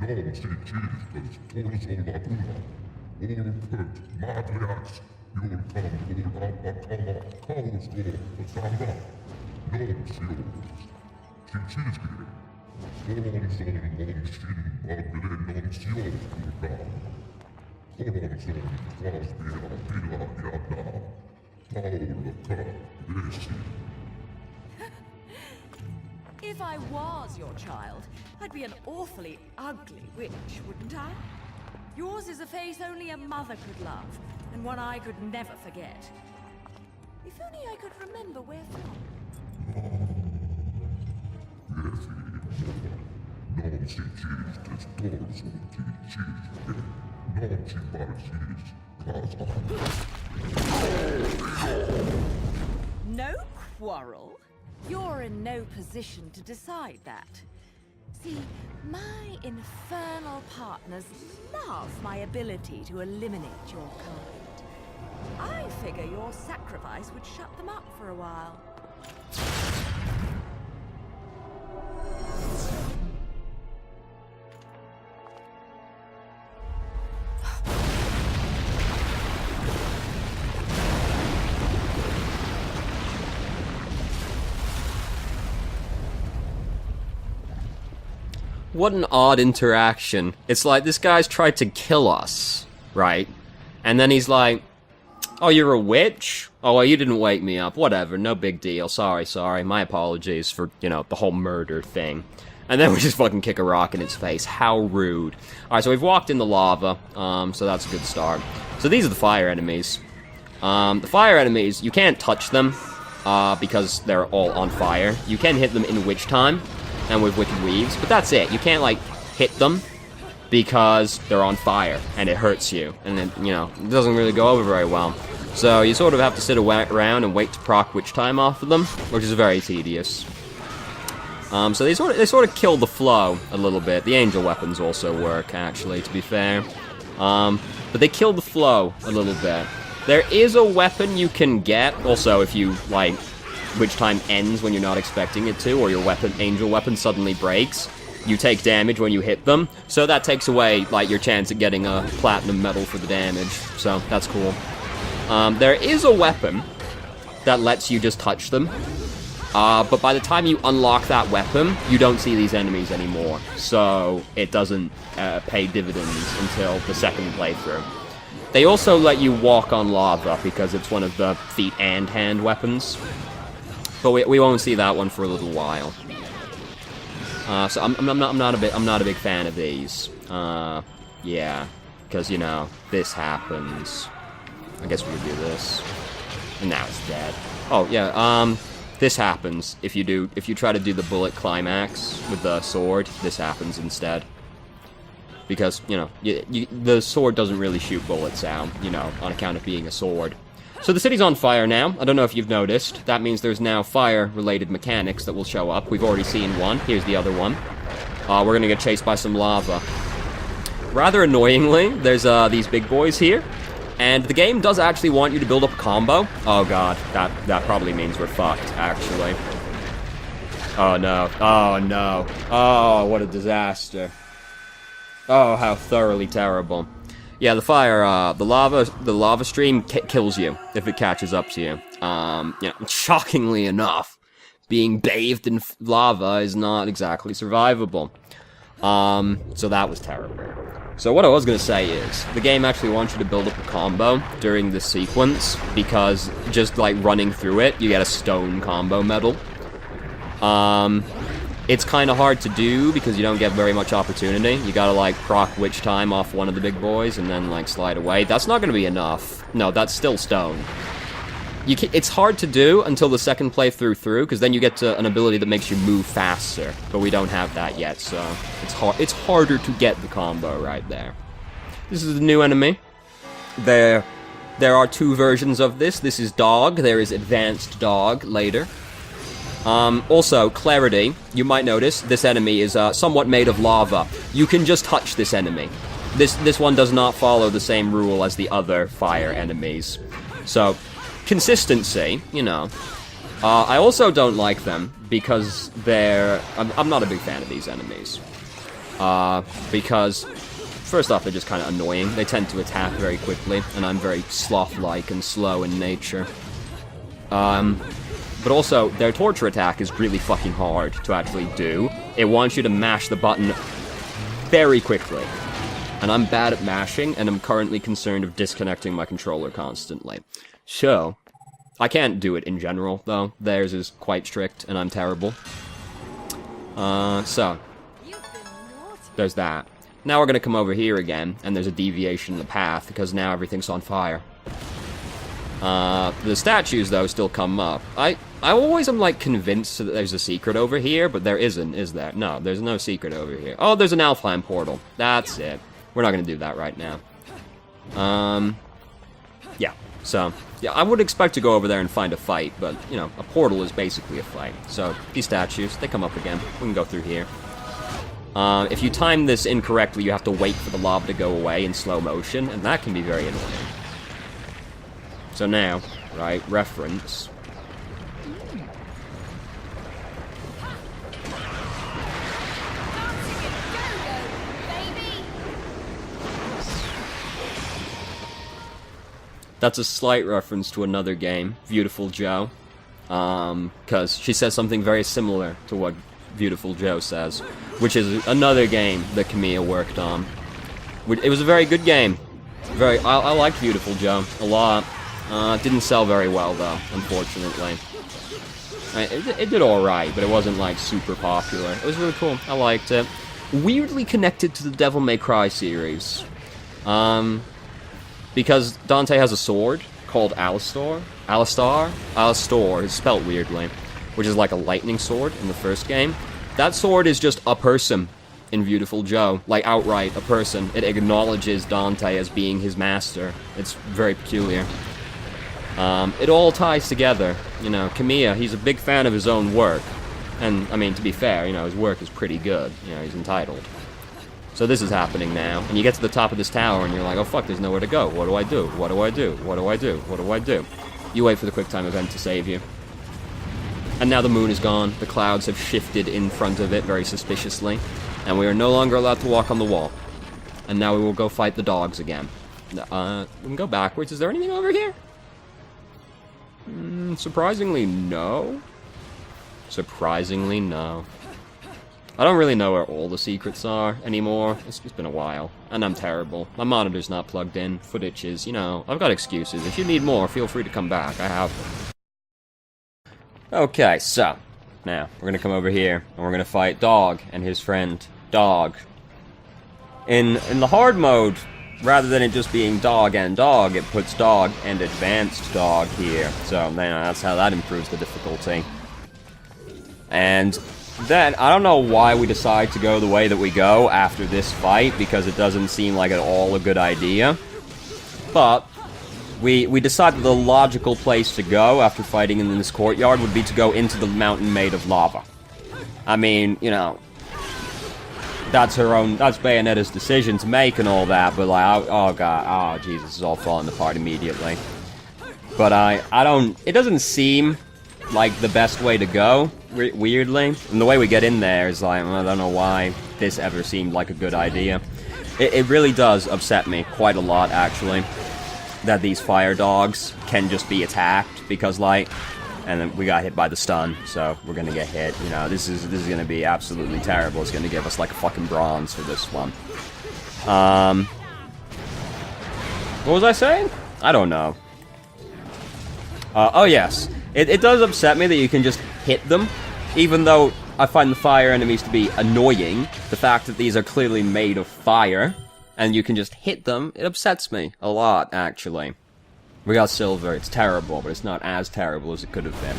Jag ser tillfället, torsolla tunna. Orpet, madliax, julkan, orapakala, kausgo, samba. Jag ser Chinchiskiri. Kolonson, monsin, baglenon, sjovkurka. Kolonson, kvasbira, pila, jada. Paulka, vesi. If I was your child, I'd be an awfully ugly witch, wouldn't I? Yours is a face only a mother could love, and one I could never forget. If only I could remember where from. Vesi, non si cistes, torso ti cisque. Non si parcis, casa. No quarrel? You're in no position to decide that. See, my infernal partners love my ability to eliminate your kind. I figure your sacrifice would shut them up for a while. What an odd interaction. It's like, this guy's tried to kill us, right? And then he's like, oh, you're a witch? Oh, well, you didn't wake me up. Whatever, no big deal. Sorry. My apologies for, you know, the whole murder thing. And then we just fucking kick a rock in its face. How rude. Alright, so we've walked in the lava, so that's a good start. So these are the fire enemies. The fire enemies, you can't touch them, because they're all on fire. You can hit them in witch time, and with Wicked Weaves, but that's it. You can't, like, hit them, because they're on fire, and it hurts you. And it, you know, it doesn't really go over very well. So you sort of have to sit around and wait to proc witch time off of them, which is very tedious. So they sort of kill the flow a little bit. The angel weapons also work, actually, to be fair. But they kill the flow a little bit. There is a weapon you can get, also if you, like, witch time ends when you're not expecting it to, or your angel weapon suddenly breaks. You take damage when you hit them, so that takes away, like, your chance at getting a platinum medal for the damage, so that's cool. There is a weapon that lets you just touch them, but by the time you unlock that weapon, you don't see these enemies anymore, so it doesn't pay dividends until the second playthrough. They also let you walk on lava, because it's one of the feet and hand weapons. But we won't see that one for a little while. So I'm not a big fan of these. Yeah, because you know this happens. I guess we could do this, and now it's dead. Oh yeah, this happens if you try to do the bullet climax with the sword. This happens instead. Because you know the sword doesn't really shoot bullets out. You know, on account of being a sword. So the city's on fire now. I don't know if you've noticed. That means there's now fire-related mechanics that will show up. We've already seen one. Here's the other one. We're gonna get chased by some lava. Rather annoyingly, there's these big boys here. And the game does actually want you to build up a combo. Oh god, that probably means we're fucked, actually. Oh no. Oh no. Oh, what a disaster. Oh, how thoroughly terrible. Yeah, the fire, the lava stream kills you if it catches up to you. You know, shockingly enough, being bathed in lava is not exactly survivable. So that was terrible. So what I was gonna say is, the game actually wants you to build up a combo during this sequence, because just, like, running through it, you get a stone combo medal. It's kind of hard to do because you don't get very much opportunity. You gotta, like, proc witch time off one of the big boys and then, like, slide away. That's not gonna be enough. No, that's still stone. It's hard to do until the second playthrough through, because then you get to an ability that makes you move faster. But we don't have that yet, so it's harder to get the combo right there. This is a new enemy. There are two versions of this. This is Dog. There is Advanced Dog later. Also, clarity, you might notice this enemy is somewhat made of lava. You can just touch this enemy. This one does not follow the same rule as the other fire enemies. So, consistency, you know. I also don't like them because I'm not a big fan of these enemies. Because, first off, they're just kind of annoying. They tend to attack very quickly, and I'm very sloth-like and slow in nature. But also, their torture attack is really fucking hard to actually do. It wants you to mash the button very quickly. And I'm bad at mashing, and I'm currently concerned of disconnecting my controller constantly. So, I can't do it in general, though. Theirs is quite strict, and I'm terrible. So, there's that. Now we're gonna come over here again, and there's a deviation in the path, because now everything's on fire. The statues, though, still come up. I always am, like, convinced that there's a secret over here, but there isn't, is there? No, there's no secret over here. Oh, there's an Alfheim portal. That's it. We're not gonna do that right now. Yeah. So, yeah, I would expect to go over there and find a fight, but, you know, a portal is basically a fight. So, these statues, they come up again. We can go through here. If you time this incorrectly, you have to wait for the lava to go away in slow motion, and that can be very annoying. So now, right, reference. That's a slight reference to another game, Beautiful Joe. Because she says something very similar to what Beautiful Joe says, which is another game that Kamiya worked on. It was a very good game. I liked Beautiful Joe a lot. Didn't sell very well, though, unfortunately. It did alright, but it wasn't, like, super popular. It was really cool. I liked it. Weirdly connected to the Devil May Cry series. Because Dante has a sword called Alistar. Alistar is spelled weirdly, which is like a lightning sword in the first game. That sword is just a person in Beautiful Joe, like outright a person. It acknowledges Dante as being his master. It's very peculiar. It all ties together. You know, Kamiya, he's a big fan of his own work. And, I mean, to be fair, you know, his work is pretty good. You know, he's entitled. So this is happening now, and you get to the top of this tower, and you're like, oh fuck, there's nowhere to go. What do I do? What do I do? What do I do? What do I do? You wait for the QuickTime event to save you. And now the moon is gone. The clouds have shifted in front of it very suspiciously, and we are no longer allowed to walk on the wall. And now we will go fight the dogs again. We can go backwards. Is there anything over here? Surprisingly, no. Surprisingly, no. I don't really know where all the secrets are anymore. It's been a while. And I'm terrible. My monitor's not plugged in. Footage is, you know, I've got excuses. If you need more, feel free to come back. I have them. Okay, so. Now, we're gonna come over here, and we're gonna fight Dog and his friend, Dog. In the hard mode, rather than it just being Dog and Dog, it puts Dog and Advanced Dog here. So, man, that's how that improves the difficulty. And then, I don't know why we decide to go the way that we go after this fight, because it doesn't seem like at all a good idea. But, we decided the logical place to go after fighting in this courtyard would be to go into the mountain made of lava. I mean, you know, that's Bayonetta's decision to make and all that, but like, oh god, oh Jesus, it's all falling apart immediately. But it doesn't seem like the best way to go, weirdly. And the way we get in there is like, I don't know why this ever seemed like a good idea. It really does upset me quite a lot, actually, that these fire dogs can just be attacked, because like, and then we got hit by the stun, so we're gonna get hit. You know, this is gonna be absolutely terrible. It's gonna give us like a fucking bronze for this one. What was I saying? I don't know. Oh yes. It does upset me that you can just hit them, even though I find the fire enemies to be annoying. The fact that these are clearly made of fire, and you can just hit them, it upsets me a lot, actually. We got silver, it's terrible, but it's not as terrible as it could have been.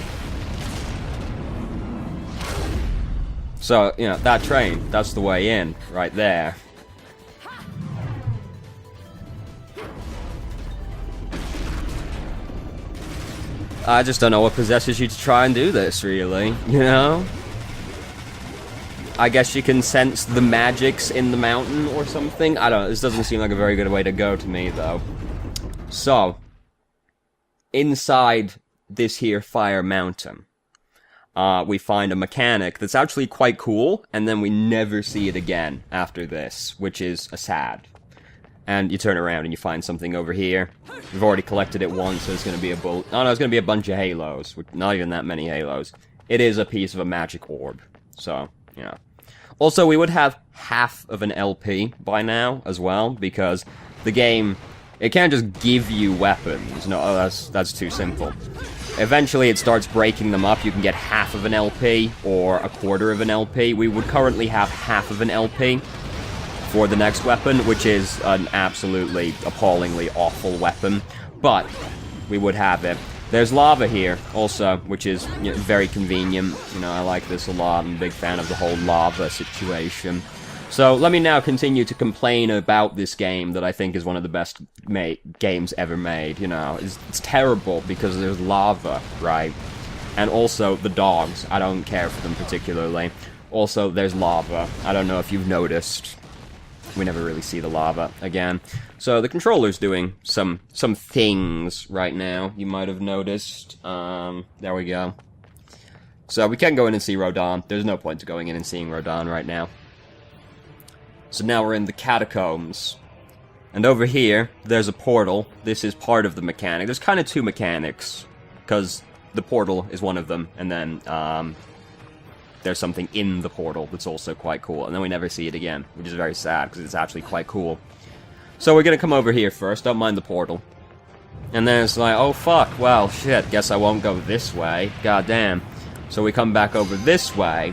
So, you know, that train, that's the way in, right there. I just don't know what possesses you to try and do this, really, you know? I guess you can sense the magics in the mountain or something? I don't know, this doesn't seem like a very good way to go to me, though. So, inside this here fire mountain, we find a mechanic that's actually quite cool, and then we never see it again after this, which is sad. And you turn around and you find something over here. We've already collected it once, so it's going to be a bullet. Oh no, it's going to be a bunch of halos. Not even that many halos. It is a piece of a magic orb. So, yeah. Also, we would have half of an LP by now, as well, because the game, it can't just give you weapons. No, that's too simple. Eventually, it starts breaking them up. You can get half of an LP, or a quarter of an LP. We would currently have half of an LP for the next weapon, which is an absolutely appallingly awful weapon, but we would have it. There's lava here, also, which is very convenient. You know, I like this a lot. I'm a big fan of the whole lava situation. So, let me now continue to complain about this game that I think is one of the best games ever made, you know. It's terrible because there's lava, right? And also, the dogs. I don't care for them particularly. Also, there's lava. I don't know if you've noticed. We never really see the lava again. So the controller's doing some things right now, you might have noticed. There we go. So we can go in and see Rodin. There's no point to going in and seeing Rodin right now. So now we're in the catacombs. And over here, there's a portal. This is part of the mechanic. There's kind of two mechanics, because the portal is one of them, and then, there's something in the portal that's also quite cool, and then we never see it again, which is very sad, because it's actually quite cool. So we're gonna come over here first, don't mind the portal. And then it's like, oh fuck, well, shit, guess I won't go this way, god damn. So we come back over this way,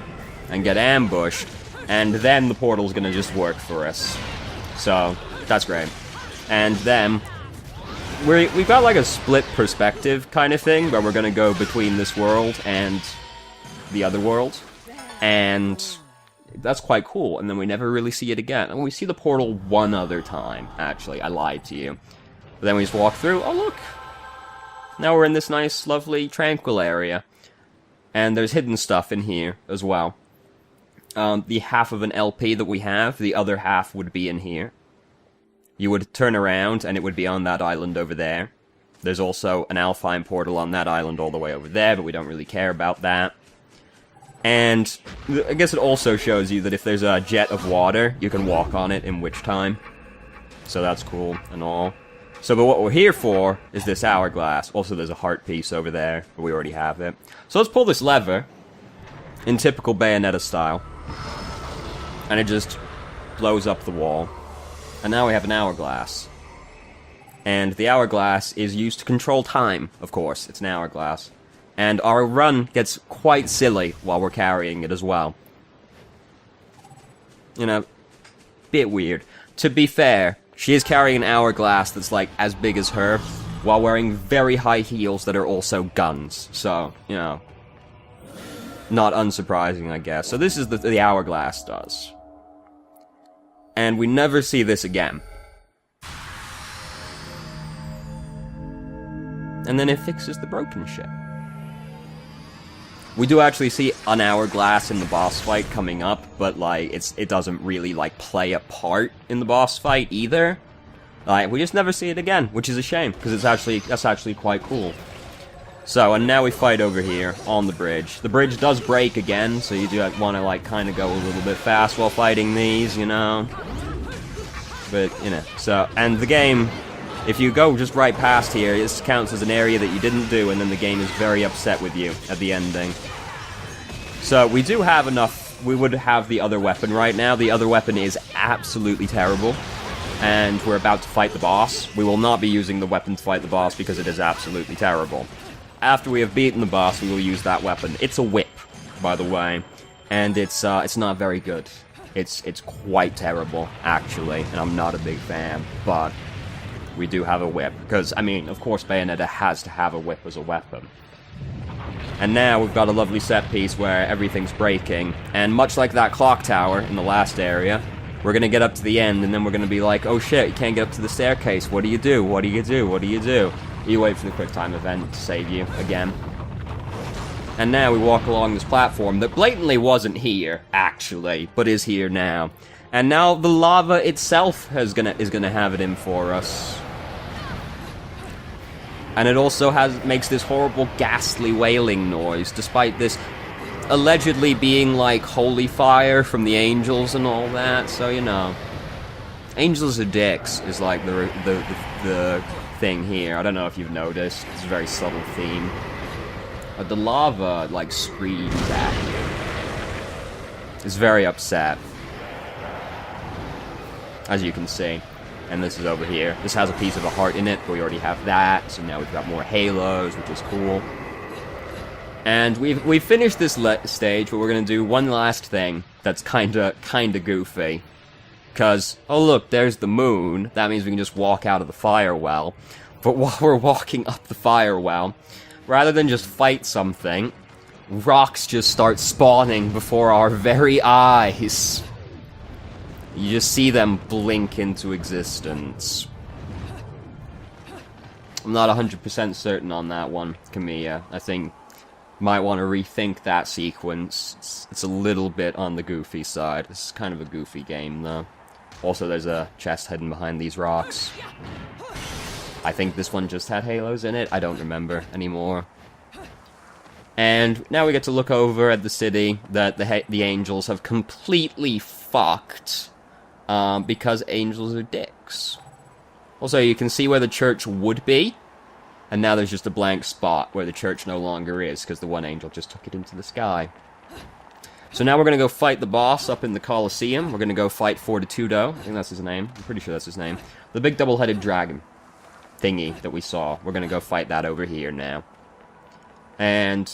and get ambushed, and then the portal's gonna just work for us. So, that's great. And then, we've got like a split perspective kind of thing, where we're gonna go between this world and the other world. And that's quite cool, and then we never really see it again. And we see the portal one other time, actually. I lied to you. But then we just walk through. Oh, look! Now we're in this nice, lovely, tranquil area. And there's hidden stuff in here, as well. The half of an LP that we have, the other half would be in here. You would turn around, and it would be on that island over there. There's also an Alpine portal on that island all the way over there, but we don't really care about that. And I guess it also shows you that if there's a jet of water, you can walk on it in witch time. So that's cool and all. So, but what we're here for is this hourglass. Also, there's a heart piece over there, but we already have it. So let's pull this lever in typical Bayonetta style. And it just blows up the wall. And now we have an hourglass. And the hourglass is used to control time, of course. It's an hourglass. And our run gets quite silly while we're carrying it as well. You know, bit weird. To be fair, she is carrying an hourglass that's like as big as her, while wearing very high heels that are also guns. So, you know, not unsurprising, I guess. So this is the hourglass does. And we never see this again. And then it fixes the broken ship. We do actually see an hourglass in the boss fight coming up, but, like, it doesn't really, like, play a part in the boss fight either. Like, we just never see it again, which is a shame, because that's actually quite cool. So, and now we fight over here, on the bridge. The bridge does break again, so you do want to, like, kind of go a little bit fast while fighting these, you know? But, you know, so, and the game, if you go just right past here, this counts as an area that you didn't do, and then the game is very upset with you at the ending. So, we do have enough. We would have the other weapon right now. The other weapon is absolutely terrible, and we're about to fight the boss. We will not be using the weapon to fight the boss because it is absolutely terrible. After we have beaten the boss, we will use that weapon. It's a whip, by the way, and it's not very good. It's quite terrible, actually, and I'm not a big fan, but we do have a whip, because, I mean, of course Bayonetta has to have a whip as a weapon. And now we've got a lovely set piece where everything's breaking, and much like that clock tower in the last area, we're gonna get up to the end, and then we're gonna be like, oh shit, you can't get up to the staircase, what do you do, what do you do, what do you do? You wait for the quick time event to save you, again. And now we walk along this platform that blatantly wasn't here, actually, but is here now. And now the lava itself is gonna have it in for us. And it also makes this horrible ghastly wailing noise, despite this allegedly being like holy fire from the angels and all that, so you know. Angels are dicks is like the thing here. I don't know if you've noticed. It's a very subtle theme. But the lava like screams at you. It's very upset. As you can see. And this is over here. This has a piece of a heart in it, but we already have that. So now we've got more halos, which is cool. And we've finished this stage, but we're gonna do one last thing that's kinda goofy. Because, oh look, there's the moon. That means we can just walk out of the fire well. But while we're walking up the fire well, rather than just fight something, rocks just start spawning before our very eyes. You just see them blink into existence. I'm not 100% certain on that one, Camilla. I think might want to rethink that sequence. It's a little bit on the goofy side. This is kind of a goofy game, though. Also, there's a chest hidden behind these rocks. I think this one just had halos in it. I don't remember anymore. And now we get to look over at the city that the angels have completely fucked. Because angels are dicks. Also, you can see where the church would be. And now there's just a blank spot where the church no longer is, because the one angel just took it into the sky. So now we're going to go fight the boss up in the Colosseum. We're going to go fight Fortitudo. I think that's his name. I'm pretty sure that's his name. The big double-headed dragon thingy that we saw. We're going to go fight that over here now. And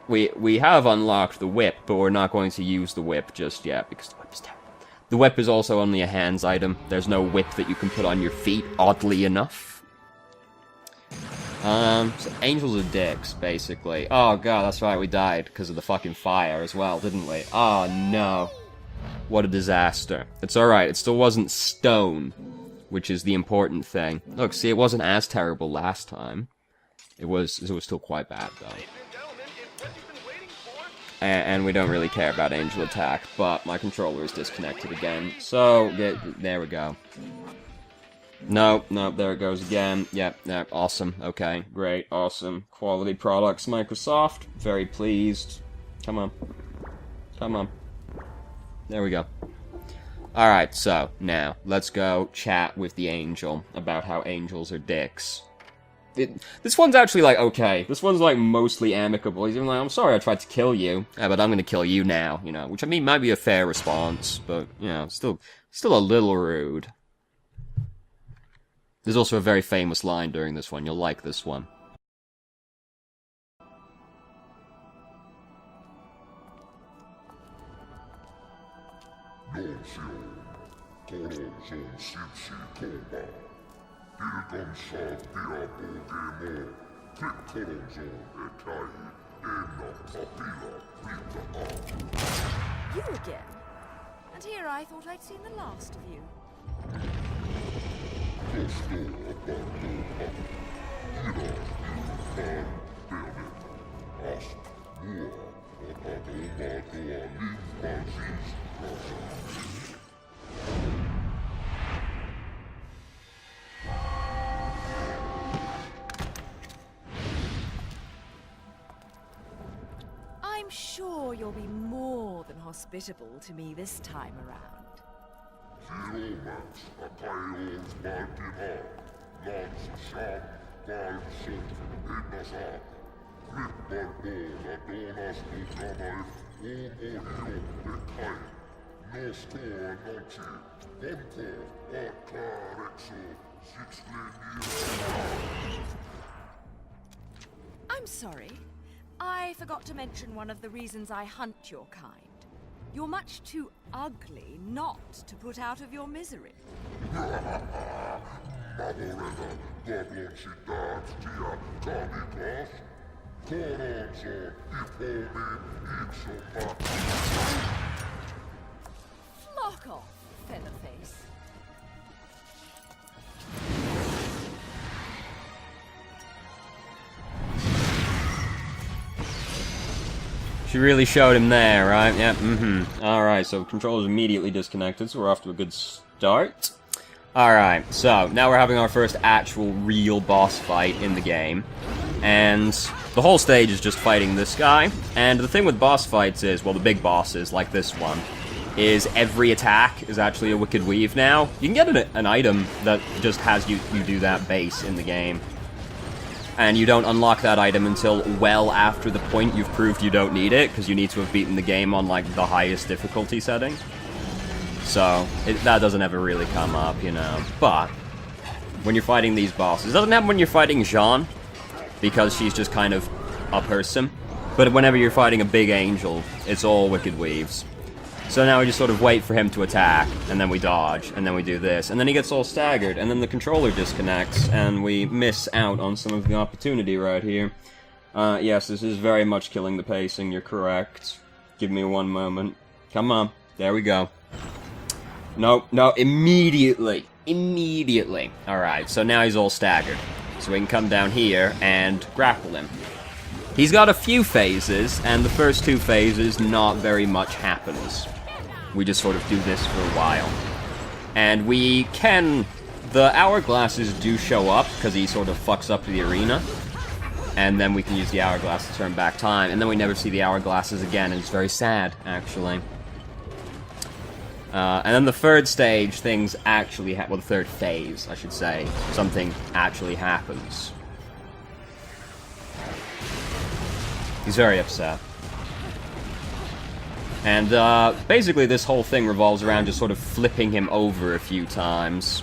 we have unlocked the whip, but we're not going to use the whip just yet, because the whip is terrible. The whip is also only a hands item. There's no whip that you can put on your feet, oddly enough. So angels are dicks, basically. Oh god, that's right, we died because of the fucking fire as well, didn't we? Oh no. What a disaster. It's alright, it still wasn't stone, which is the important thing. Look, see, it wasn't as terrible last time. It was still quite bad, though. And we don't really care about angel attack, but my controller is disconnected again. So, there we go. No, there it goes again. Yep, awesome. Okay, great, awesome. Quality products, Microsoft. Very pleased. Come on. Come on. There we go. Alright, so, now, let's go chat with the angel about how angels are dicks. This one's actually, like, okay. This one's, like, mostly amicable. He's even like, I'm sorry I tried to kill you. Yeah, but I'm gonna kill you now, you know. Which, I mean, might be a fair response, but, you know, still a little rude. There's also a very famous line during this one. You'll like this one. You again? And here I thought I'd seen the last of you. I'm sure you'll be more than hospitable to me this time around. I'm sorry. I forgot to mention one of the reasons I hunt your kind. You're much too ugly not to put out of your misery. Flock off, featherface. She really showed him there, right? Yep, Alright, so controller's immediately disconnected, so we're off to a good start. Alright, so now we're having our first actual real boss fight in the game. And the whole stage is just fighting this guy. And the thing with boss fights is, well, the big bosses, like this one, is every attack is actually a Wicked Weave now. You can get an item that just has you do that base in the game. And you don't unlock that item until well after the point you've proved you don't need it, because you need to have beaten the game on, like, the highest difficulty setting. So, that doesn't ever really come up, you know. But, when you're fighting these bosses, it doesn't happen when you're fighting Jeanne, because she's just kind of a person. But whenever you're fighting a big angel, it's all Wicked Weaves. So now we just sort of wait for him to attack, and then we dodge, and then we do this, and then he gets all staggered, and then the controller disconnects, and we miss out on some of the opportunity right here. Yes, this is very much killing the pacing, you're correct. Give me one moment. Come on. There we go. No, immediately. Immediately. Alright, so now he's all staggered. So we can come down here and grapple him. He's got a few phases, and the first two phases, not very much happens. We just sort of do this for a while. And we can... The hourglasses do show up, because he sort of fucks up the arena. And then we can use the hourglass to turn back time, and then we never see the hourglasses again, and it's very sad, actually. And then the third stage, things actually well, the third phase, I should say, something actually happens. He's very upset. And, basically this whole thing revolves around just sort of flipping him over a few times.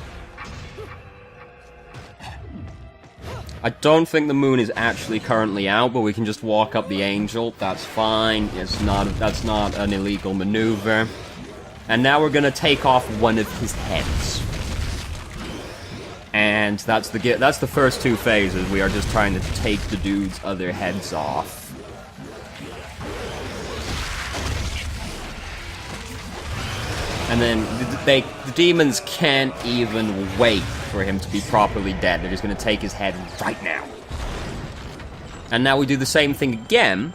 I don't think the moon is actually currently out, but we can just walk up the angel. That's fine. That's not an illegal maneuver. And now we're gonna take off one of his heads. And that's the first two phases. We are just trying to take the dude's other heads off. And then the demons can't even wait for him to be properly dead. They're just going to take his head right now. And now we do the same thing again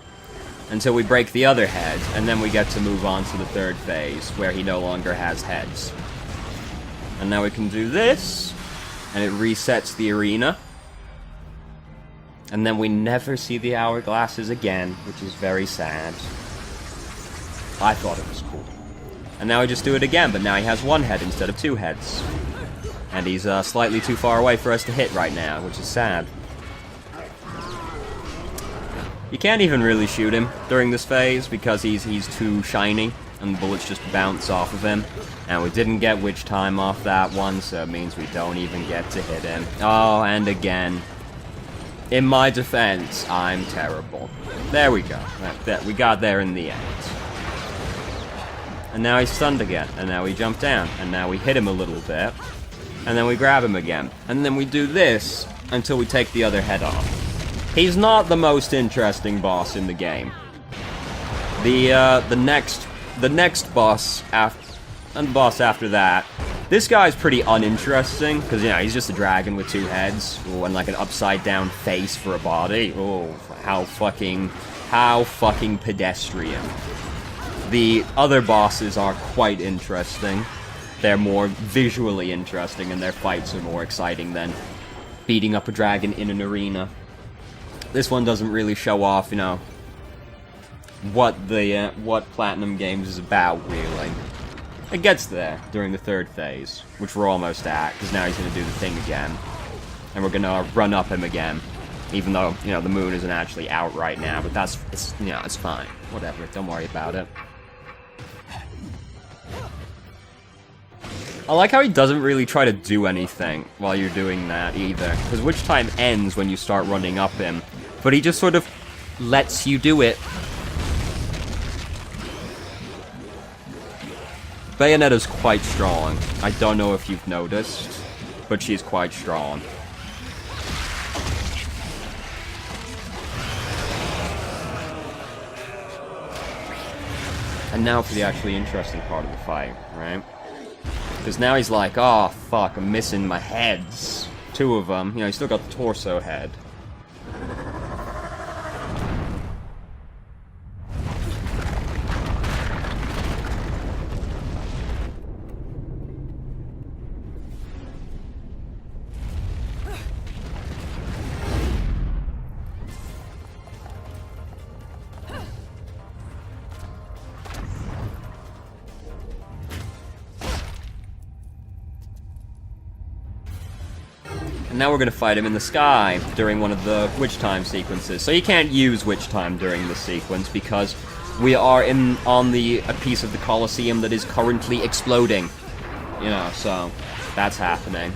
until we break the other head, and then we get to move on to the third phase, where he no longer has heads. And now we can do this, and it resets the arena. And then we never see the hourglasses again, which is very sad. I thought it was cool. And now we just do it again, but now he has one head instead of two heads. And he's slightly too far away for us to hit right now, which is sad. You can't even really shoot him during this phase, because he's too shiny, and the bullets just bounce off of him. And we didn't get witch time off that one, so it means we don't even get to hit him. Oh, and again. In my defense, I'm terrible. There we go. We got there in the end. And now he's stunned again, and now we jump down, and now we hit him a little bit, and then we grab him again. And then we do this until we take the other head off. He's not the most interesting boss in the game. The next boss after that, this guy's pretty uninteresting, because, you know, he's just a dragon with two heads, and like an upside down face for a body. Oh, how fucking pedestrian. The other bosses are quite interesting. They're more visually interesting, and their fights are more exciting than beating up a dragon in an arena. This one doesn't really show off, you know, what Platinum Games is about, really. It gets there during the third phase, which we're almost at, because now he's going to do the thing again. And we're going to run up him again. Even though, you know, the moon isn't actually out right now, but it's fine. Whatever, don't worry about it. I like how he doesn't really try to do anything while you're doing that, either. Because witch time ends when you start running up him. But he just sort of lets you do it. Bayonetta's quite strong. I don't know if you've noticed, but she's quite strong. And now for the actually interesting part of the fight, right? Because now he's like, oh, fuck, I'm missing my heads. Two of them. You know, he's still got the torso head. And now we're gonna fight him in the sky during one of the Witch Time sequences. So you can't use Witch Time during this sequence because we are on a piece of the Colosseum that is currently exploding. You know, so that's happening.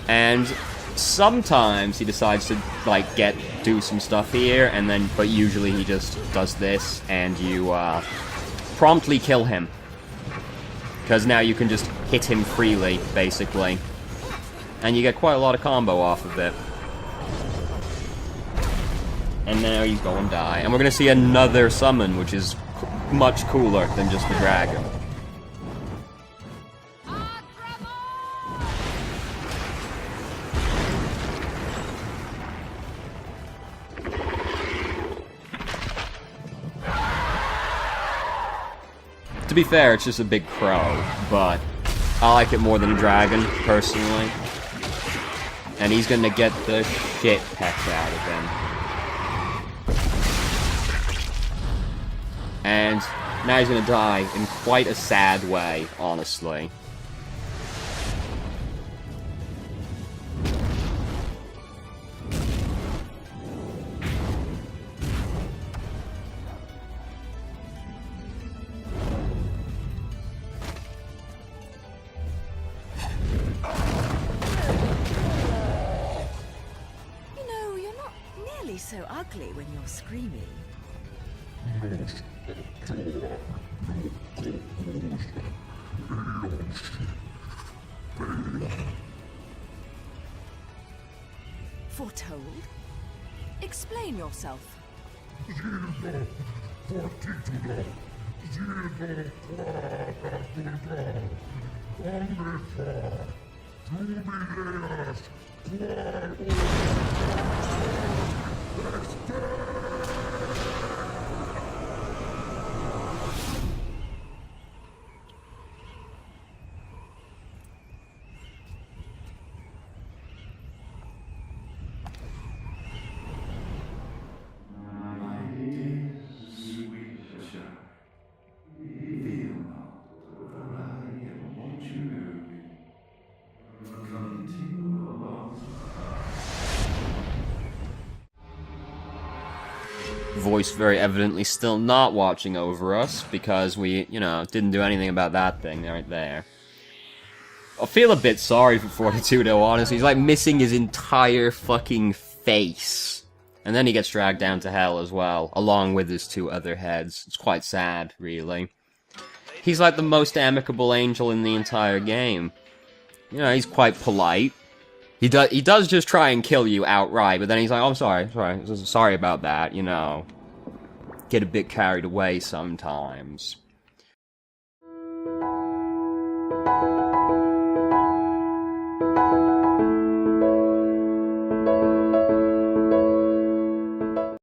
And sometimes he decides to, like, do some stuff here, and then, but usually he just does this, and you, promptly kill him. Because now you can just hit him freely, basically. And you get quite a lot of combo off of it. And now he's going to die. And we're going to see another summon, which is much cooler than just the dragon. To be fair, it's just a big crow, but I like it more than a dragon, personally. And he's gonna get the shit pecked out of him. And now he's gonna die in quite a sad way, honestly. So ugly when you're screaming. Foretold? Explain yourself. Voice very evidently still not watching over us, because we, you know, didn't do anything about that thing right there. I feel a bit sorry for 42, though, honestly. He's, like, missing his entire fucking face. And then he gets dragged down to hell as well, along with his two other heads. It's quite sad, really. He's, like, the most amicable angel in the entire game. You know, he's quite polite. He does just try and kill you outright, but then he's like, oh, I'm sorry about that, you know. Get a bit carried away sometimes.